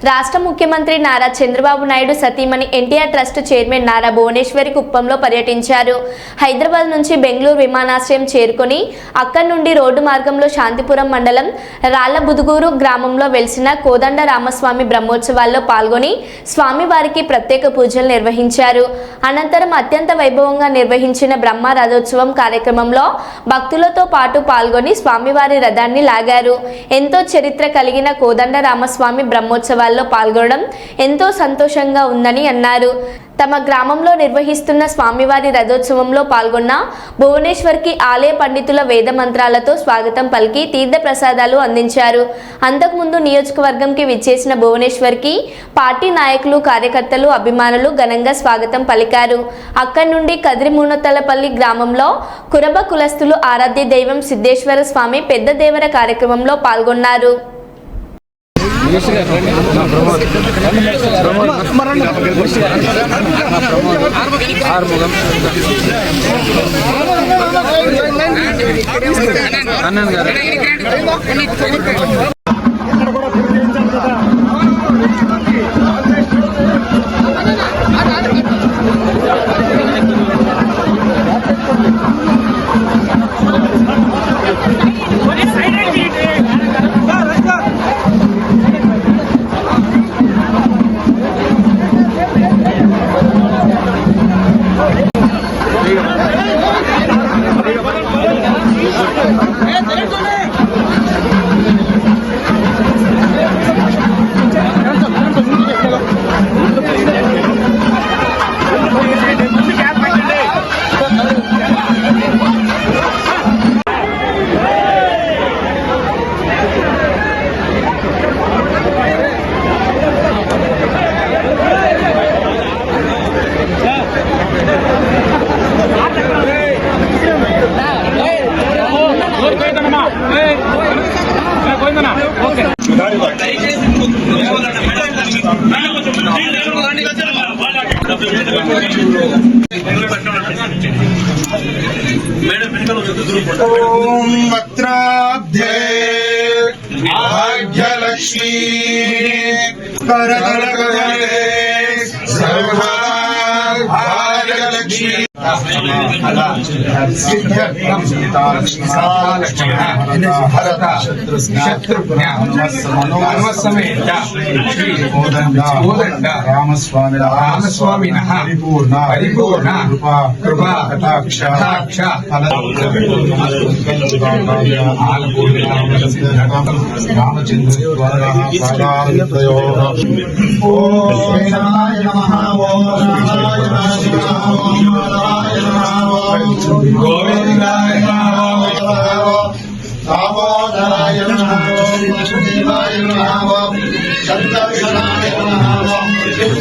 రాష్ట్ర ముఖ్యమంత్రి నారా చంద్రబాబు నాయుడు సతీమణి ఎన్టీఆర్ ట్రస్ట్ చైర్మన్ నారా భువనేశ్వరి కుప్పంలో పర్యటించారు. హైదరాబాద్ నుంచి బెంగళూరు విమానాశ్రయం చేరుకొని అక్కడి నుండి రోడ్డు మార్గంలో శాంతిపురం మండలం రాళ్లబుదుగూరు గ్రామంలో వెలిసిన కోదండ రామస్వామి బ్రహ్మోత్సవాల్లో పాల్గొని స్వామివారికి ప్రత్యేక పూజలు నిర్వహించారు. అనంతరం అత్యంత వైభవంగా నిర్వహించిన బ్రహ్మ రథోత్సవం కార్యక్రమంలో భక్తులతో పాటు పాల్గొని స్వామివారి రథాన్ని లాగారు. ఎంతో చరిత్ర కలిగిన కోదండ రామస్వామి బ్రహ్మోత్సవాల్లో పాల్గొనడం ఎంతో సంతోషంగా ఉందని అన్నారు. తమ గ్రామంలో నిర్వహిస్తున్న స్వామివారి రథోత్సవంలో పాల్గొన్న భువనేశ్వర్కి ఆలయ పండితుల వేద మంత్రాలతో స్వాగతం పలికి తీర్థ ప్రసాదాలు అందించారు. అంతకుముందు నియోజకవర్గంకి విచ్చేసిన భువనేశ్వర్కి పార్టీ నాయకులు, కార్యకర్తలు, అభిమానులు ఘనంగా స్వాగతం పలికారు. అక్కడి నుండి కదిరిమునతలపల్లి గ్రామంలో కురబ కులస్తులు ఆరాధ్య దైవం సిద్ధేశ్వర స్వామి పెద్ద దేవర కార్యక్రమంలో పాల్గొన్నారు. ओम वक्त्राब्धे भाग्यलक्ष्मी करकलकवले सर्वभाग्यलक्ष्मी रामस्वामी परिपूर्ण कृपा कटाक्ष गोविंदाय नमः दामोदराय नमः वासुदेवाय नमः शब्दक्षणाय नमः